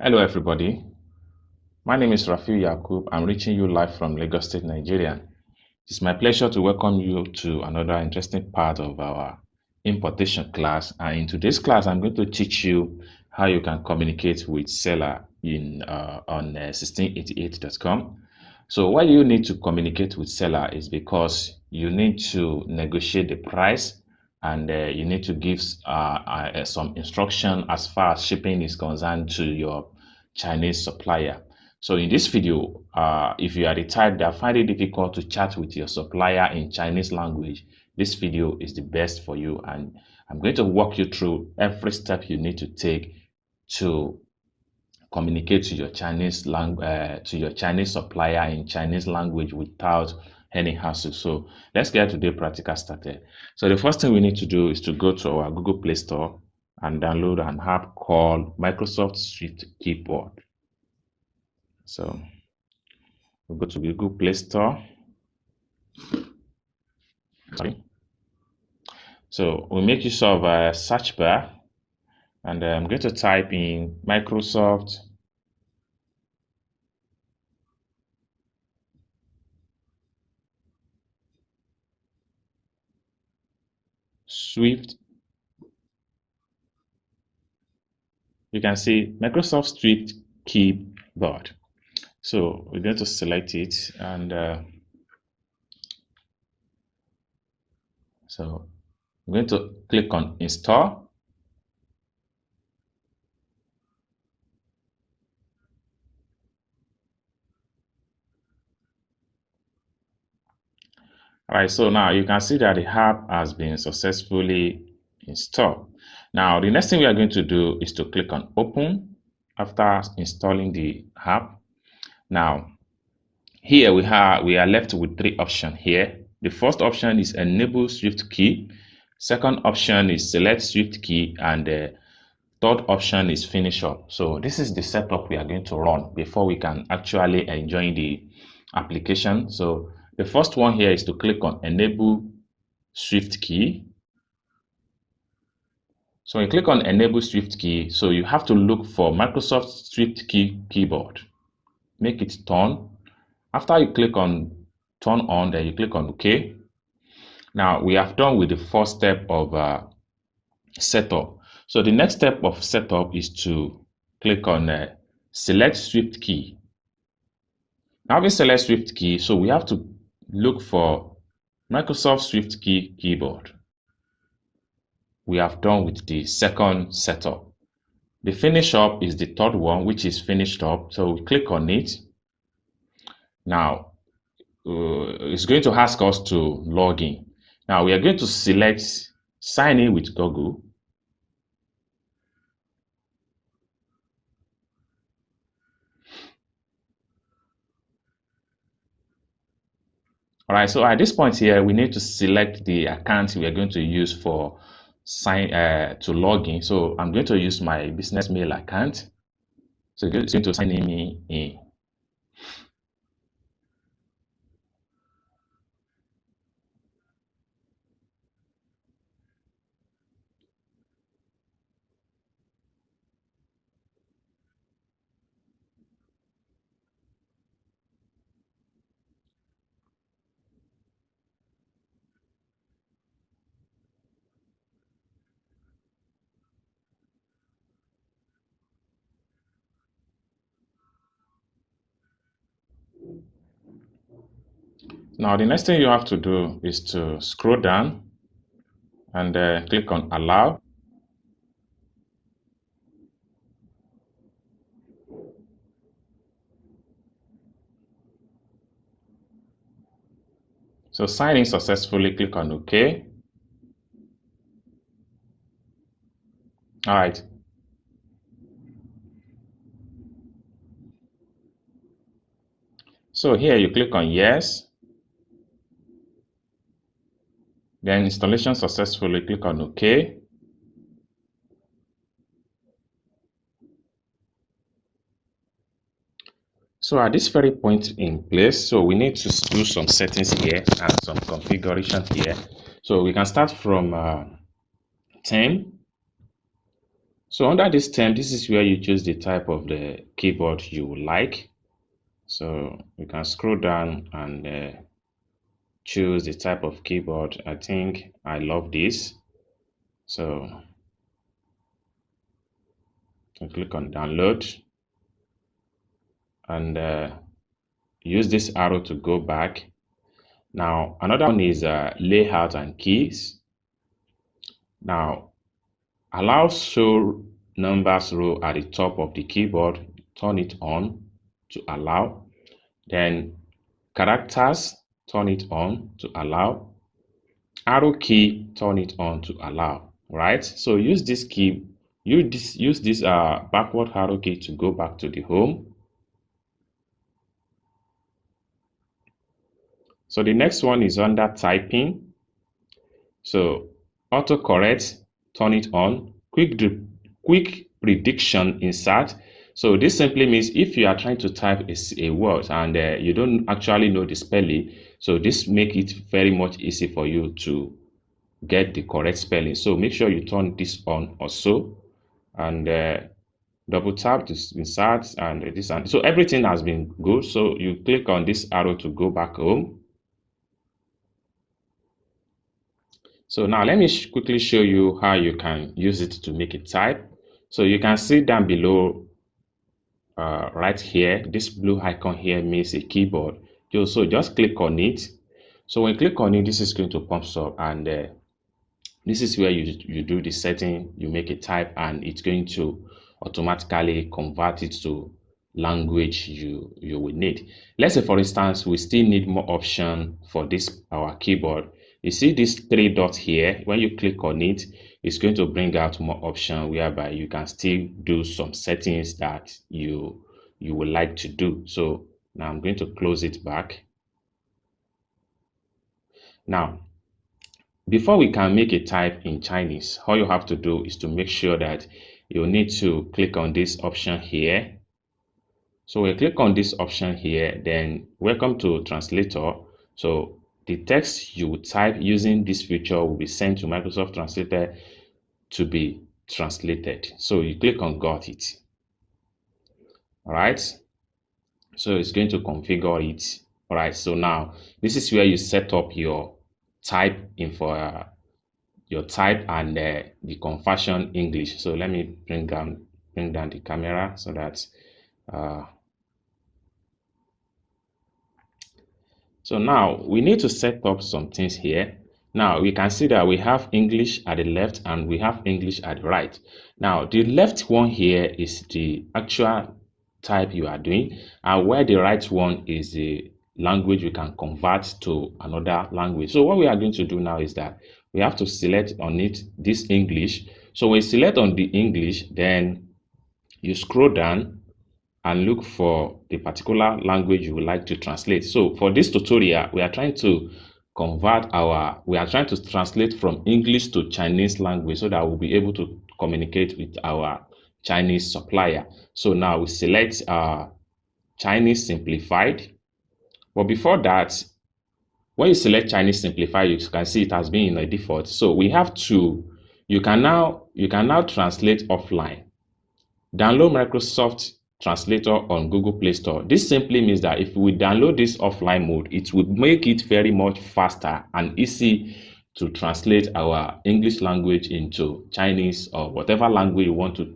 Hello everybody, my name is Rafiu Yakub. I'm reaching you live from Lagos State, Nigeria. It's my pleasure to welcome you to another interesting part of our importation class. And in today's class, I'm going to teach you how you can communicate with seller on 1688.com. So why you need to communicate with seller is because you need to negotiate the price and you need to give some instruction as far as shipping is concerned to your Chinese supplier. So in this video, if you are the type that find it difficult to chat with your supplier in Chinese language, this video is the best for you, and I'm going to walk you through every step you need to take to communicate to your Chinese supplier in Chinese language without any hassle. So let's get today's practical started. So the first thing we need to do is to go to our Google Play Store and download an app called Microsoft SwiftKeyboard. So we'll go to Google Play Store. So we'll make use of a search bar, and I'm going to type in Microsoft Swift. You can see Microsoft Swift Keyboard. So we're going to select it, and so I'm going to click on install. All right, so now you can see that the app has been successfully installed. Now the next thing we are going to do is to click on open after installing the app. Now here we are left with three options here. The first option is enable Swift key, second option is select Swift key, and the third option is finish up. So this is the setup we are going to run before we can actually enjoy the application. So the first one here is to click on enable Swift key. So you click on enable Swift key, so you have to look for Microsoft Swift keyboard. Make it turn. After you click on turn on, then you click on OK. Now we have done with the first step of setup. So the next step of setup is to click on select Swift key. Now we select Swift key, so we have to look for Microsoft Swift keyboard. We have done with the second setup. The finish up is the third one, which is finished up. So we click on it. Now it's going to ask us to log in. Now we are going to select sign in with Google. All right, so at this point here, we need to select the account we are going to use for to log in. So I'm going to use my business mail account. So it's going to sign me in. Now the next thing you have to do is to scroll down and click on allow. So sign in successfully, click on OK. All right. So here you click on yes. Then installation successfully, click on OK. So at this very point in place, so we need to do some settings here and some configuration here. So we can start from 10. So under this term, this is where you choose the type of the keyboard you would like. So you can scroll down and choose the type of keyboard. I think I love this. So I click on download and use this arrow to go back. Now another one is layout and keys. Now allow show numbers row at the top of the keyboard. Turn it on to allow. Then characters, turn it on to allow. Arrow key, turn it on to allow. Right? So use this key. Use this backward arrow key to go back to the home. So the next one is under typing. So autocorrect, turn it on. Quick prediction insert. So this simply means if you are trying to type a word and you don't actually know the spelling, so this make it very much easy for you to get the correct spelling. So make sure you turn this on also, and double tap this insert and this, and so everything has been good. So you click on this arrow to go back home. So now let me quickly show you how you can use it to make a type. So you can see down below right here, this blue icon here means a keyboard. So just click on it. So when you click on it, this is going to pop up, and this is where you do the setting, you make a type, and it's going to automatically convert it to language you will need. Let's say, for instance, we still need more option for this our keyboard. You see these three dots here. When you click on it, it's going to bring out more option whereby you can still do some settings that you would like to do. So now I'm going to close it back. Now, before we can make a type in Chinese, all you have to do is to make sure that you need to click on this option here. So we click on this option here, then welcome to Translator. So the text you type using this feature will be sent to Microsoft Translator to be translated. So you click on got it. All right. So it's going to configure it. All right. So now this is where you set up your type info, your type and the conversion English. So let me bring down the camera so that so now we need to set up some things here. Now we can see that we have English at the left and we have English at the right. Now the left one here is the actual type you are doing, and where the right one is the language you can convert to another language. So what we are going to do now is that we have to select on it this English. So when you select on the English, then you scroll down and look for the particular language you would like to translate. So for this tutorial, we are trying to translate from English to Chinese language so that we'll be able to communicate with our Chinese supplier. So now we select Chinese Simplified. But before that, when you select Chinese Simplified, you can see it has been in a default. So we have to, you can now translate offline. Download Microsoft Translator on Google Play Store. This simply means that if we download this offline mode, it would make it very much faster and easy to translate our English language into Chinese or whatever language you want to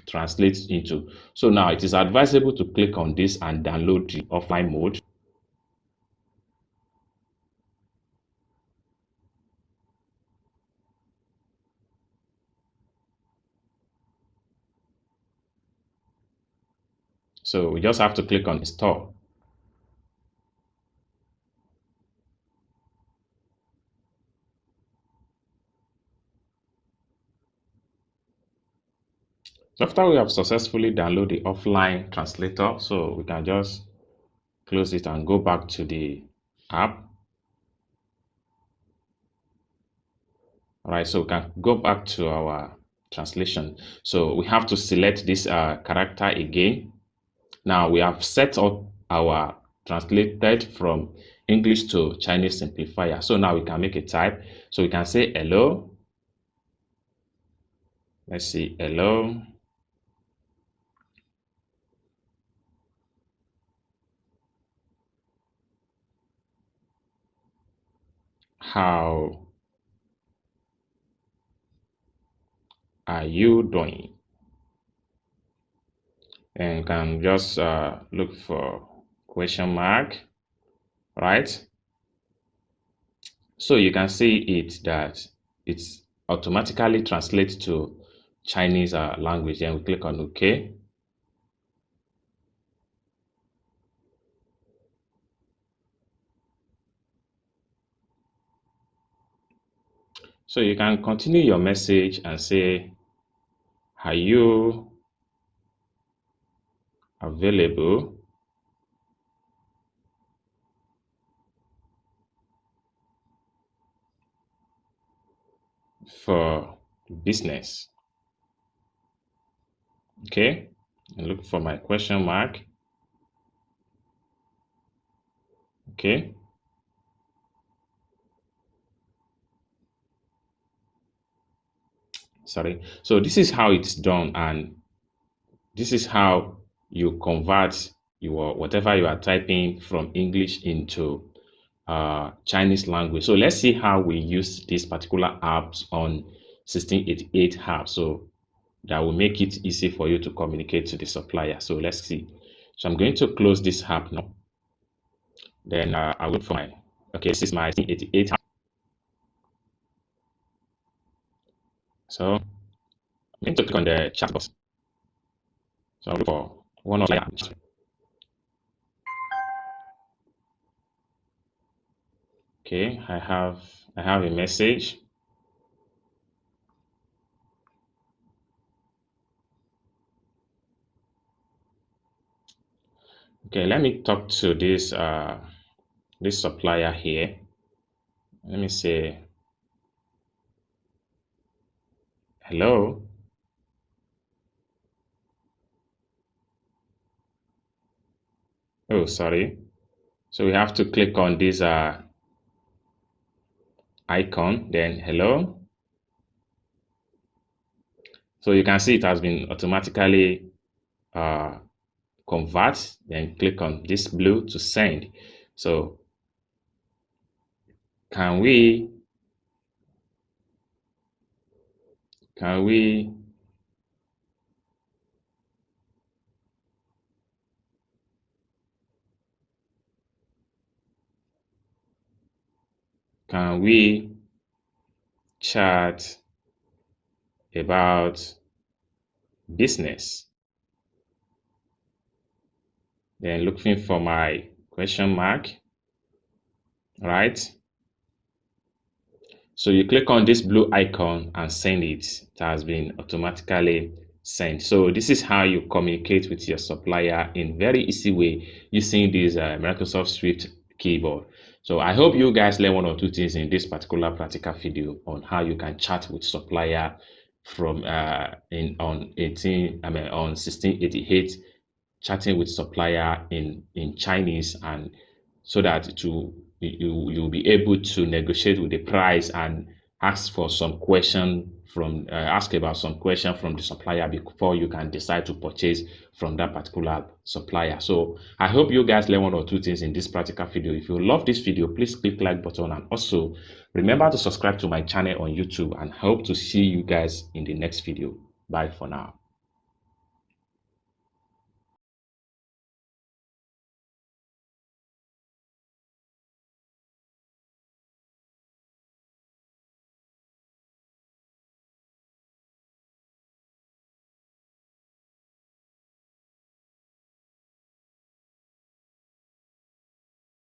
translate into. So now it is advisable to click on this and download the offline mode. So we just have to click on install. So after we have successfully downloaded the offline translator, so we can just close it and go back to the app. All right, so we can go back to our translation. So we have to select this character again. Now we have set up our translated from English to Chinese simplifier. So now we can make a type. So we can say hello. Let's see, hello. How are you doing? And you can just look for question mark, right? So you can see it that it's automatically translates to Chinese language. Then we click on OK. So you can continue your message and say, are you available for business? Okay, and look for my question mark. Okay. Sorry. So this is how it's done, and this is how you convert your whatever you are typing from English into Chinese language. So let's see how we use this particular apps on 1688 app. So that will make it easy for you to communicate to the supplier. So let's see. So I'm going to close this app now. Then I will for my, okay, this is my 1688 app. So I'm going to click on the chat box. So I'll look for one of my apps. Okay, I have a message. Okay, let me talk to this this supplier here. Let me say hello. Oh, sorry. So we have to click on this icon, then hello. So you can see it has been automatically convert, then click on this blue to send. So can we can we chat about business? Then looking for my question mark, right? So you click on this blue icon and send it. It has been automatically sent. So this is how you communicate with your supplier in very easy way using this Microsoft Swift keyboard. So I hope you guys learn one or two things in this particular practical video on how you can chat with supplier from on 1688, chatting with supplier in Chinese, and so that you'll be able to negotiate with the price and ask for some question from ask about some question from the supplier before you can decide to purchase from that particular supplier. So I hope you guys learn one or two things in this practical video. If you love this video, please click like button, and also remember to subscribe to my channel on YouTube, and hope to see you guys in the next video. Bye for now.